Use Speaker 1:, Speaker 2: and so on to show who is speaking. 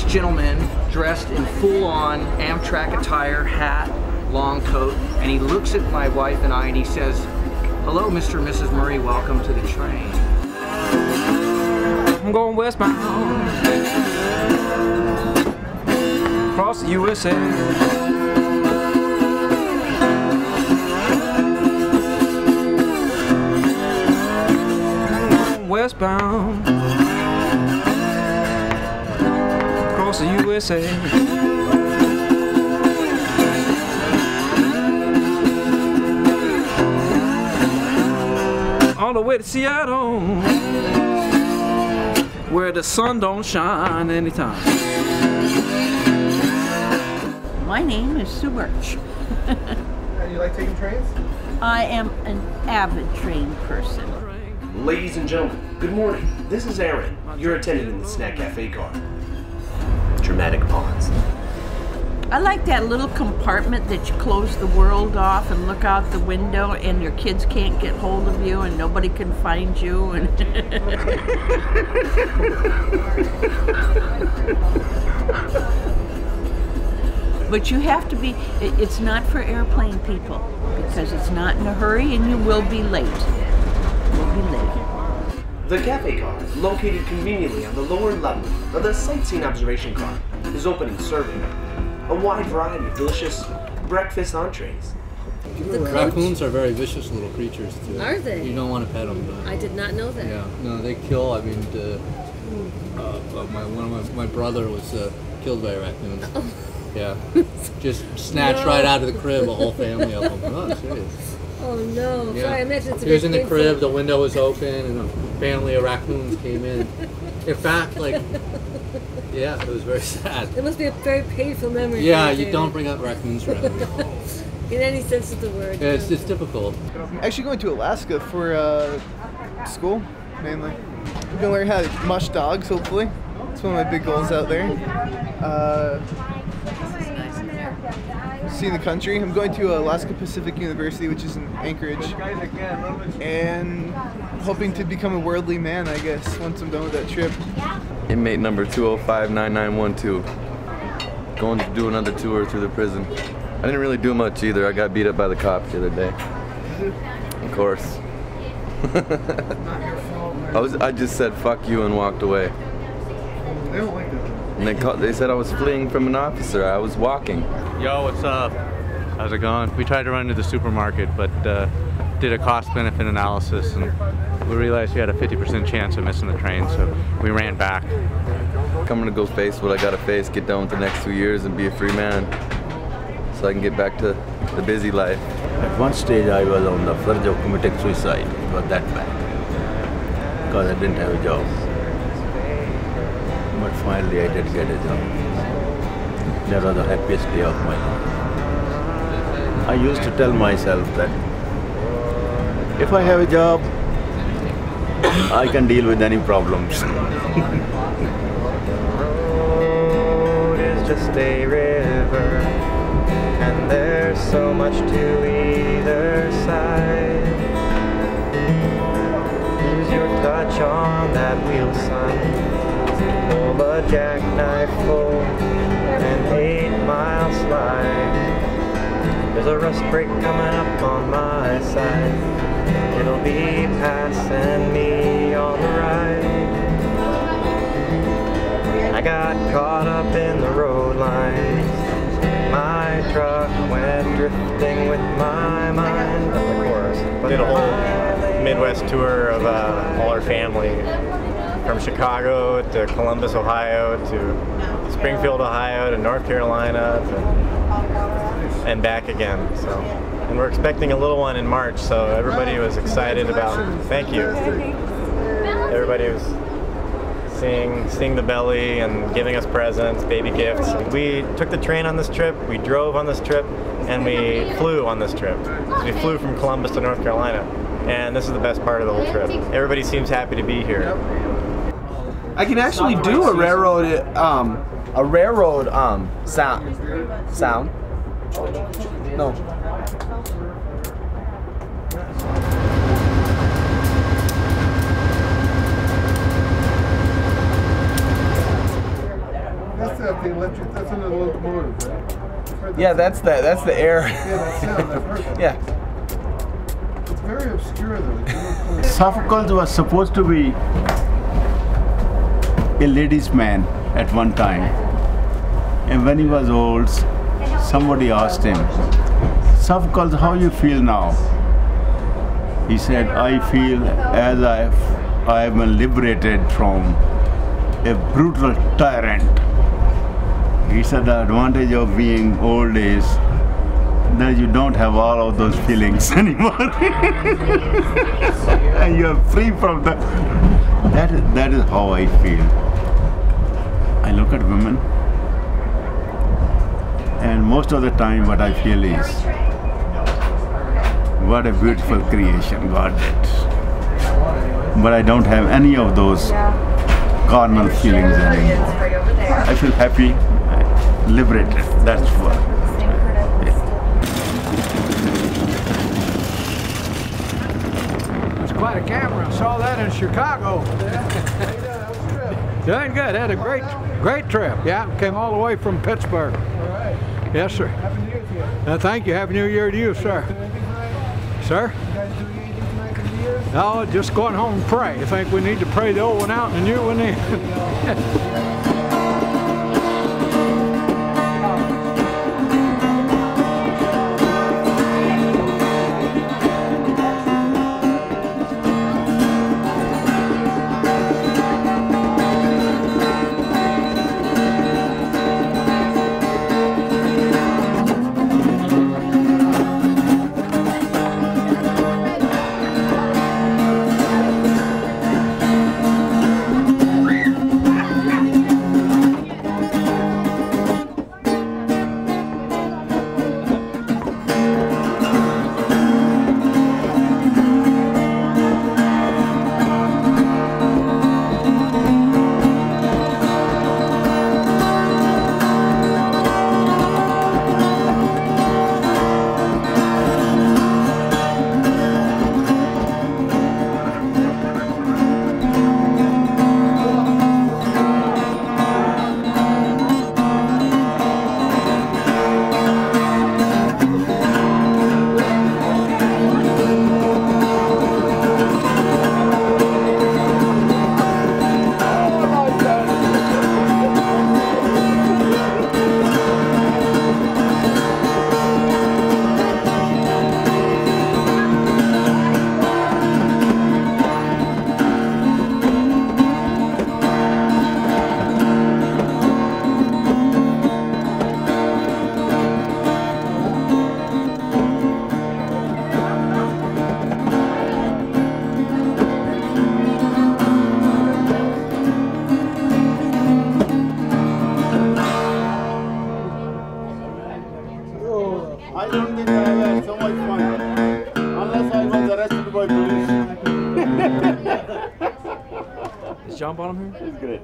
Speaker 1: gentleman dressed in full-on Amtrak attire, hat, long coat, and he looks at my wife and I and he says, "Hello, Mr. and Mrs. Murray, welcome to the train."
Speaker 2: I'm going westbound across the USA. Westbound across the USA. All the way to Seattle, where the sun don't shine anytime.
Speaker 3: My name is Sue Birch.
Speaker 4: And you like taking trains?
Speaker 3: I am an avid train person.
Speaker 5: Ladies and gentlemen, good morning. This is Aaron. You're attending in the Snack Cafe car. Dramatic pause.
Speaker 3: I like that little compartment that you close the world off and look out the window and your kids can't get hold of you and nobody can find you. And but you have to be, it's not for airplane people because it's not in a hurry and you will be late.
Speaker 5: The cafe car, located conveniently on the lower level of the sightseeing observation car, is open and serving a wide variety of delicious breakfast entrees.
Speaker 6: Raccoons are very vicious little creatures too.
Speaker 7: Are they?
Speaker 6: You don't want to pet them.
Speaker 7: I did not know that.
Speaker 6: Yeah, no, they kill. I mean, my brother was killed by raccoons.
Speaker 7: Oh.
Speaker 6: Yeah, just snatched right out of the crib, a whole family of them. No, I'm serious.
Speaker 7: Oh no!
Speaker 6: Yeah.
Speaker 7: Sorry, I imagine it's a
Speaker 6: He was
Speaker 7: bit
Speaker 6: in the
Speaker 7: painful.
Speaker 6: crib, the window was open, and a family of raccoons came in. In fact, like, yeah, it was very sad.
Speaker 7: It must be a very painful memory.
Speaker 6: Yeah,
Speaker 7: for
Speaker 6: you
Speaker 7: David.
Speaker 6: don't bring up raccoons around me.
Speaker 7: In any sense of the word.
Speaker 6: Yeah, it's difficult.
Speaker 4: I'm actually going to Alaska for school, mainly. I'm going to learn how to mush dogs, hopefully. It's one of my big goals out there. Seeing the country. I'm going to Alaska Pacific University, which is in Anchorage, and hoping to become a worldly man, I guess, once I'm done with that trip.
Speaker 8: Inmate number 2059912. Going to do another tour through the prison. I didn't really do much either. I got beat up by the cops the other day. Of course. I just said fuck you and walked away.
Speaker 4: They don't like that.
Speaker 8: And they said I was fleeing from an officer. I was walking.
Speaker 9: Yo, what's up? How's it going? We tried to run to the supermarket, but did a cost-benefit analysis, and we realized we had a 50% chance of missing the train, so we ran back.
Speaker 8: I'm gonna go face what I gotta face, get done with the next 2 years, and be a free man, so I can get back to the busy life.
Speaker 10: At one stage, I was on the verge of committing suicide. It was that bad because I didn't have a job. But finally, I did get a job. That was the happiest day of my life. I used to tell myself that if I have a job, I can deal with any problems.
Speaker 11: Road is just a river, and there's so much to either side. Use your touch on that wheel, son. Pull a jackknife full an 8-mile slide. There's a rust break coming up on my side. It'll be passing me on the right. I got caught up in the road lines. My truck went drifting with my mind. That's the chorus. Did a whole Midwest tour of all our family. From Chicago to Columbus, Ohio, to Springfield, Ohio, to North Carolina, and back again. So, and we're expecting a little one in March, so everybody was excited about. Thank you. Everybody was seeing the belly and giving us presents, baby gifts. We took the train on this trip, we drove on this trip, and we flew on this trip. So we flew from Columbus to North Carolina, and this is the best part of the whole trip. Everybody seems happy to be here.
Speaker 12: I can actually do a railroad sound. No.
Speaker 4: That's
Speaker 13: that? The electric? That's another locomotive, right?
Speaker 12: Yeah, that's the air.
Speaker 13: Yeah, that sound. I've heard that.
Speaker 12: Yeah.
Speaker 13: It's very obscure though.
Speaker 10: Sophocles was supposed to be a ladies' man at one time. And when he was old, somebody asked him, Sophocles, how you feel now? He said, I feel as I have been liberated from a brutal tyrant. He said the advantage of being old is that you don't have all of those feelings anymore. And you are free from that. That is how I feel. I look at women, and most of the time what I feel is, what a beautiful creation God did. But I don't have any of those carnal feelings anymore. I feel happy, liberated, that's what.
Speaker 14: That's quite a camera. I saw that in Chicago. Doing good. Had a great trip. Yeah, came all the way from Pittsburgh.
Speaker 13: All right.
Speaker 14: Yes, sir.
Speaker 13: Happy New Year to you.
Speaker 14: Thank you. Happy New Year to you, sir. Sir?
Speaker 13: You guys doing anything tonight for New Year's?
Speaker 14: No, just going home and pray. I think we need to pray the old one out and the new one in.
Speaker 10: I don't think I have had so much fun, unless I was arrested by police.
Speaker 2: Is John Bonham here?
Speaker 10: It's great.